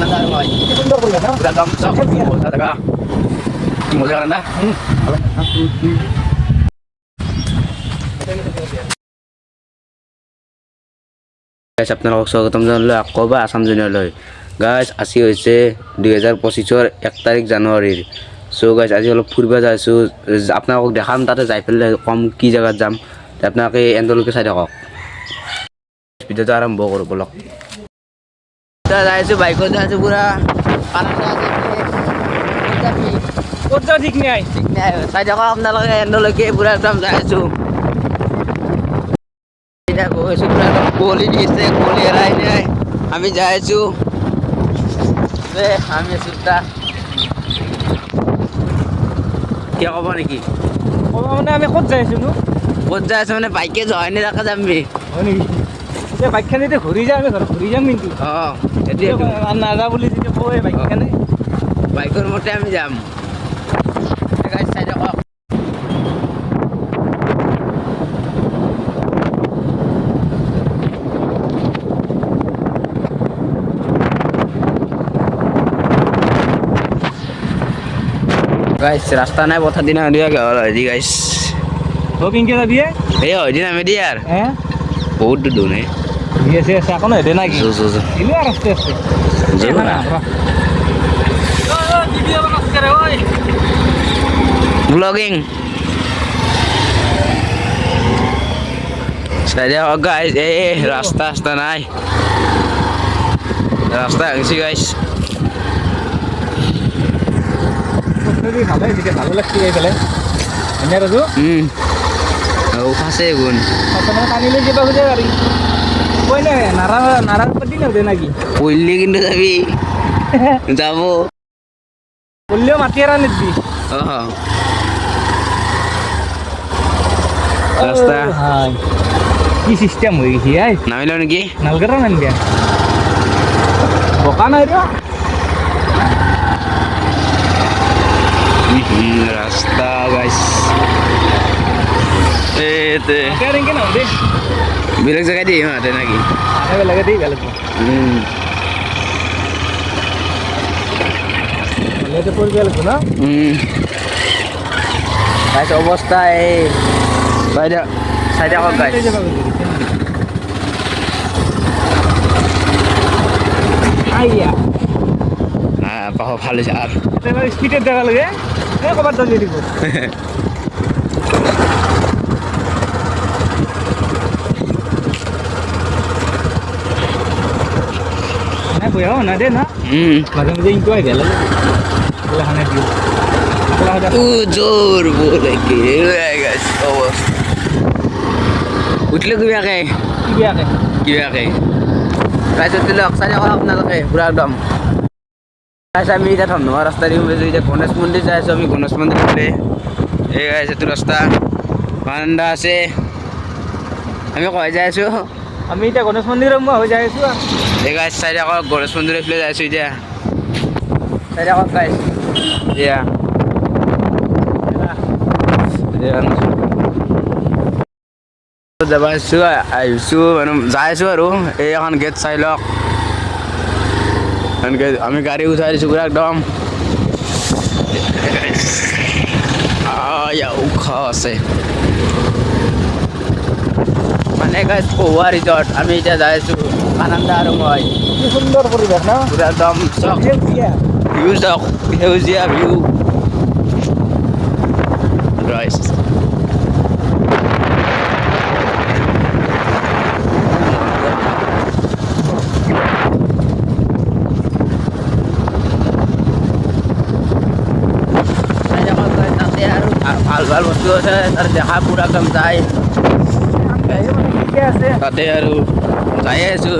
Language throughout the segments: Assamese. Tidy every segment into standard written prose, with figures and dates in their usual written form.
Pananda mo ay. সুন্দর করে না Pura dam sok. Mula taga. Mula ka na. Guys, আপোনালোকক স্বাগতম জনালোঁ আকৌ বা আসাম জুনিয়ৰলৈ। গাইজ আজি হৈছে 2025 1 তাৰিখ জানুৱাৰীৰ। চ' গাইজ আজি অলপ ফুৰিব যাইছোঁ, আপোনালোকক দেখাম তাতে যাই পেলাই কম কি জেগাত যাম, আপোনালোকে এণ্ডলৈকে চাই থাকক। ভিডিঅ'টো আৰম্ভ কৰোঁ বলক। যাইছোঁ বাইকত যাইছোঁ পুৰা ক'ত যাও ঠিক নাই ঠিক নাই চাই থাকক আপোনালোকে এণ্ডলৈকে পুৰা একদম যাই আছোঁ। এতিয়া গৈছোঁ পুৰা একদম কুঁৱলী দিছে, কুঁৱলী এৰাই নাই, আমি যাই আছোঁ। আমি আছোঁ তাত কিয় ক'ব নেকি? মানে আমি ক'ত যাই আছো নো ক'ত যাই আছোঁ মানে বাইকে যোৱাই নে তাকে যাম আমি। হয় নেকি এতিয়া বাইকখন যেতিয়া ঘূৰি যাম আমি ঘৰত ঘূৰি যাম কিন্তু অঁ এতিয়া নাযা বুলি যেতিয়া কয় বাইকখনে বাইকৰ মতে আমি যাম। চাই থাকক। গাইছ ৰাস্তা নাই পথাৰ দিনা দিয়া গাঁৱৰ হয় দি গাইছ ও পিংকে যাবি এই হয় দিন আমি দিয়া আৰু হ্যাঁ বহুত দূৰ নে আছে আছে এখন হেদে নাকি দিলে আর আস্তে আস্তে ব্লগিং সাইডে গাইছ এই রাস্তা রাস্তা নাই রাস্তা গেছি গাইছ ভালো লাগছে এই ফেলে এনে রাজু ফাঁসে গুণ মানে পানি লৈ যাবা খুঁজে গাড়ি কই না নারা নারার পাতি না দে নাকি পড়লি কিন্তু যাবি যাব বললেও মাতি আর নিবি রাস্তা হাই কি সিস্টেম হয়ে গেছি আই নামিল নাকি নালগারা নাম দিয়া বোকা নাই রে রাস্তা গাইস এতে কেন কেন দে বেলেগ জায়গায় দিয়ে মাতে নাকি আরে লাগে দেই বেলেগ বলে তো পড়বে বেলেগ না গাইস অবস্থা এই বাইরে সাইডে হোক গাইস আইয়া হ্যাঁ পাহো ভালো আর এবার স্পিডে দেখা লাগে এই কবার তো দিব না বইও না দে না মাঝে মাঝে ইনকো আই গেল বলে হানে দিও জোর বলে কি গাইস অবস্থা উঠলে কিবা কে কিবা কে গাইস উঠলে অক্সারে আপোনালোকে পুরা একদম গাইস আমি এটা ধন্যবাদ রাস্তা দি গেছো এটা গণেশ মন্দির যাই আছো আমি গণেশ মন্দির বলে এই গাইস এটো রাস্তা বারান্দা আছে আমি কই যাই আছো আমি এটা গণেশ মন্দিৰৰ মই হৈ যাই আছো এই গাইস সাইডে আকৌ গণেশ মন্দিৰ ফেলে যাই আছো এতিয়া সাইডে আকৌ গাইস দিয়া যাবা আছো আহিছো মানে যাই আছো আৰু এই এখন গেট চাই লওক আমি গাড়ী উঠাই দিছো পুৰা একদম ওখ আছে মানে গাইছ কহুৱা ৰিজৰ্ট আমি এতিয়া যাই আছো আনন্দা আৰু মই কি সুন্দৰ পৰিৱেশ না পুৰা একদম চক ভিউ চাওক সেউজীয়া ভিউ গাইছ ভাল ভাল বস্তু আছে তাৰ দেখা পুৰা একদম যায় তাতে আৰু যাই আছো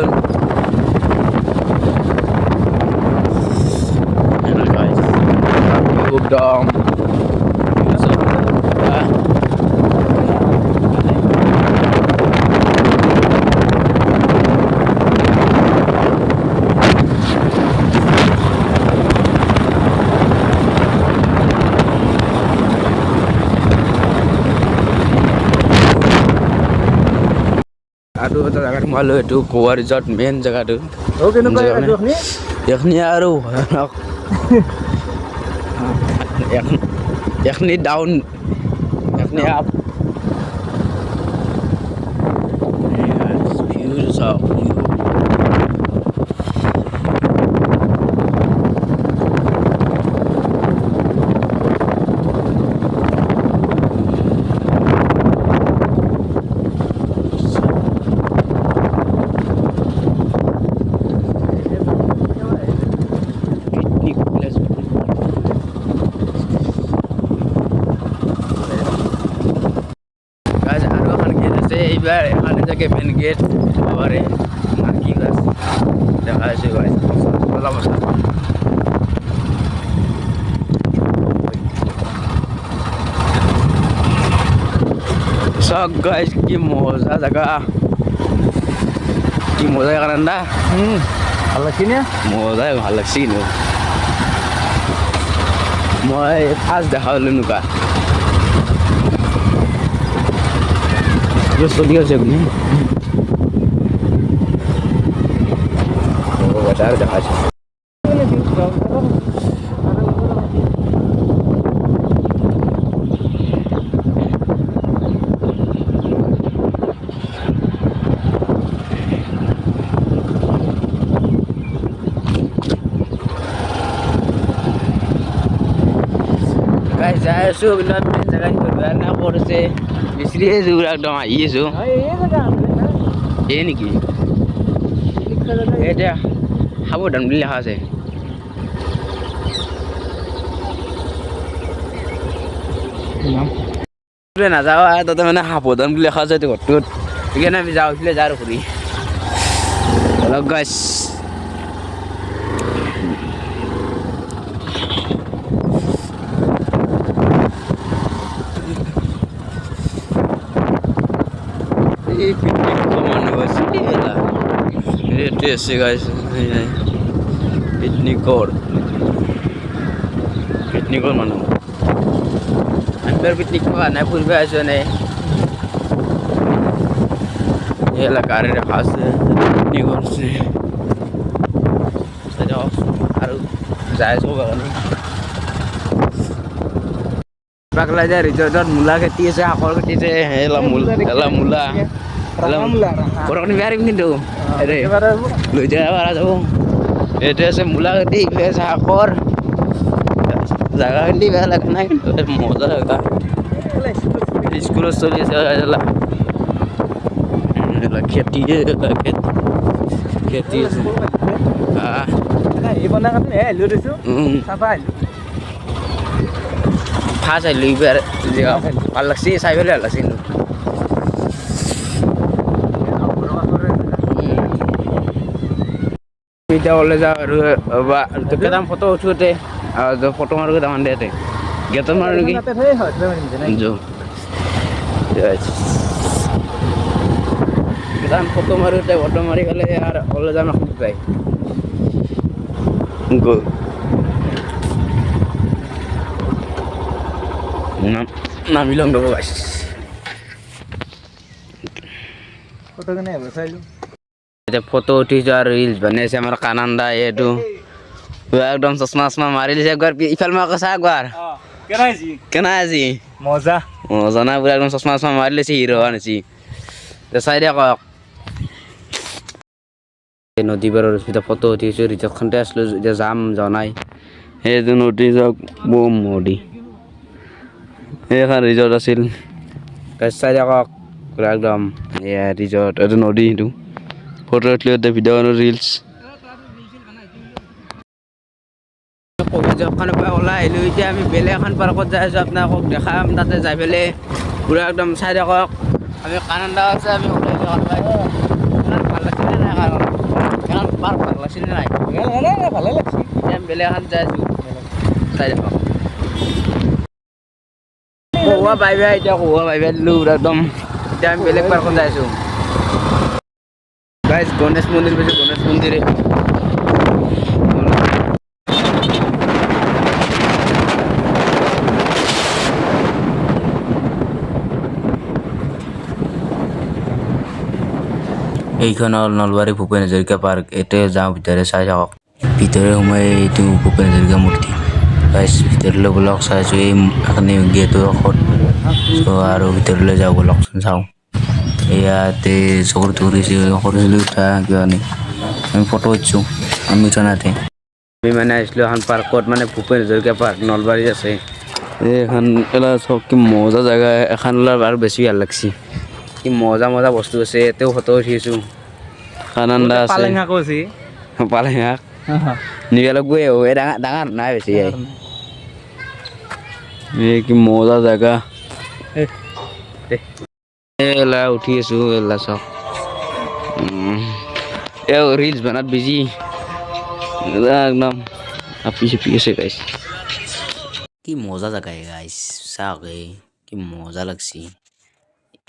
একদম আৰু এটা জেগাত সোমালোঁ এইটো গোৱা ৰিজৰ্ট মেইন জেগাটো কেনেকুৱা এখনি আৰু ভয়ানক এখনি ডাউন এখনি আপ ভিউ চাওক গাছ আৰু এখন গেট আছে এইবাৰ এখানে যে মেইন গেট বাবাৰে মাৰ্কি গাছ দেখা আছে গাছ অলপ আছে সব গাছ কি মজা জায়গা কি মজা কারণ না ভাল লাগছি নে মজাই ভাল লাগছে কিন্তু মই ফাৰ্ষ্ট দেখা পালোঁ এনেকুৱা চলি আছে আপুনি আৰু দেখা আছে যাই আছোঁ কিন্তু মেইন জেগাত ব্যৱহাৰ নাই কৰিছে বিচৰি আছোঁ একদম আহি আছোঁ এই নেকি এতিয়া সাৱধান বুলি লিখা আছে নাযাওঁ তাতে মানে সাৱধান বুলি লিখা আছে ঘৰটোত সেইকাৰণে আমি যাওঁ এইফালে যাওঁ ঘূৰি অলপ গাছ আছে গাইছ পিকনিকৰ মানুহ আমি বাৰু পিকনিক খোৱা নাই ফুৰিব আহিছোঁ এনেই এই এলেকাৰে দেখা আছে পিকনিক কৰিছে আৰু যাই আছোঁ কাৰণে পাগলা যায় ৰিজৰ্টত মূলা খেতি আছে শাকৰ খেতি আছে মূলা বৰষুণ বেয়া কিন্তু লৈ যাব পৰা যাব এইটো আছে মূলা খেতি এইফালে আছে শাকৰ জাগাখিনি বেয়া লগা নাই কিন্তু মজা জেগা স্কুলত চলি আছে খেতি খেতি আছে ফাৰ্ষ্ট আহিলোঁ এইবাৰ ভাল লাগছে চাই পেলাই ভাল লাগছে এতিয়া ওলাই যাওঁ আৰু কেইটামান ফটো উঠোঁতে ফটো মাৰোঁ কেইটামান দে গেটত মাৰোঁ নেকি কেইটামান ফটো মাৰোঁতে ফটো মাৰি পেলাই আৰু ওলাই যাম এখন পাই নামি লওঁ ৰ'ব গাইছ এতিয়া ফটো উঠিছোঁ আৰু ৰিলছ বনাই আছে আমাৰ কানান্দা এইটো একদম চশমা চশমা মাৰি দিছে একবাৰ ইফালে মই কৈছা একবাৰ কেনা আজি মজা মজা নাই পুৰা একদম চশমা চশমা মাৰি লৈছে হিৰো আনিছি চাই দিয়া কওক নদী পাৰৰ এতিয়া ফটো উঠিছোঁ ৰিজৰ্টখনতে আছিলোঁ এতিয়া যাম যোৱা নাই সেইটো নদী যাওক বম নদী সেইখন ৰিজৰ্ট আছিল চাই দিয়া কওক পুৰা একদম এয়া ৰিজৰ্ট এইটো নদী সেইটো ফটো উঠিলোঁ এতিয়া ভিডিঅ' বনালোঁ ৰিলছ কবিজৰখনৰ পৰা ওলাই আহিলোঁ এতিয়া আমি বেলেগ এখন পাৰ্কত যাই আছোঁ আপোনালোকক দেখাম তাতে যাই পেলাই পুৰা একদম চাই দিয়ক আমি কানান্দা আছে আমি ওলাই যাওঁ ভাল লাগিছিলে নাই কাৰণ পাৰ্ক ভাল লাগিছিলে নাই ভালে লাগছে এতিয়া আমি বেলেগ এখন যাই আছোঁ চাই দিয়ক কৌৱা বাই বাই এতিয়া কৌৱা বাই বাই দিলোঁ একদম এতিয়া আমি বেলেগ পাৰ্কত যাই আছোঁ গাইজ গণেশ মন্দিৰ পাইছোঁ গণেশ মন্দিৰ এইখন হ'ল নলবাৰী ভূপেন হাজৰিকা পাৰ্ক এতিয়া যাওঁ ভিতৰে চাই থাকক ভিতৰে সোমাই এইটো ভূপেন হাজৰিকা মূৰ্তি গাইছ ভিতৰলৈ বলক চাইছোঁ এই আপুনি গেটৰ কাষত চ' আৰু ভিতৰলৈ যাওঁ বলকচোন চাওঁ ইয়াতে চকুৰ ধৰিছে সৰু উঠা কিবা নি আমি ফটো উঠিছোঁ আমি উঠা নাথে আমি মানে আহিছিলোঁ এখন পাৰ্কত মানে ভূপেন হাজৰিকা পাৰ্ক নলবাৰীত আছে এইখন এলা চব কি মজা জেগা এখন ওলাৰ আৰু বেছি ভাল লাগছি কি মজা মজা বস্তু আছে ইয়াতেও ফটো উঠিছোঁ কানাণ্ডা আছে পালেং শাকো আছে পালেং শাক নিবে লাগবো এই ডাঙৰ ডাঙৰ নাই বেছি এই কি মজা জেগা এলা উঠি আছো এলা চক ৰিলছ বনাত বিজি একদম আপি চাপি আছে গাইছ কি মজা জেগা গাইছ চাওক কি মজা লাগছি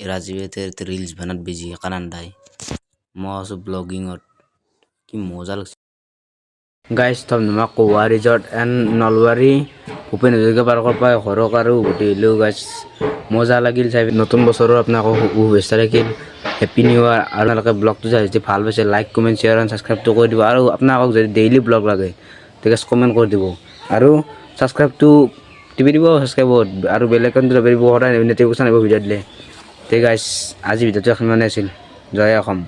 রাজীবেতে রিলস বানাত বিজি কানান্দাই মই আছো ব্লগিঙত কি মজা লাগছে গাইছ থমধমা কোৱা ৰিজৰ্ট এণ্ড নলবাৰী ভূপেন হাজৰিকা পাৰ্কৰ পৰা ঘৰক আৰু উভতি আহিলোঁ গাইছ মজা লাগিল চাই নতুন বছৰৰ আপোনালোকক শুভেচ্ছা থাকিল হেপ্পী নিউ ইয়াৰ আৰু আপোনালোকে ব্লগটো চাই যদি ভাল পাইছে লাইক কমেণ্ট শ্বেয়াৰ এণ্ড ছাবস্ক্ৰাইবটো কৰি দিব আৰু আপোনালোকক যদি ডেইলি ব্লগ লাগে তেতিয়া কমেণ্ট কৰি দিব আৰু ছাবস্ক্ৰাইবটো টিপি দিব ছাবস্ক্ৰাইবত আৰু বেল আইকনটো দাবি দিব সদায় নটিফিকেশ্যন আহিব ভিডিঅ' দিলে তে গাইছ আজি ভিডিঅ'টো ইমানেই আছিল জয় অসম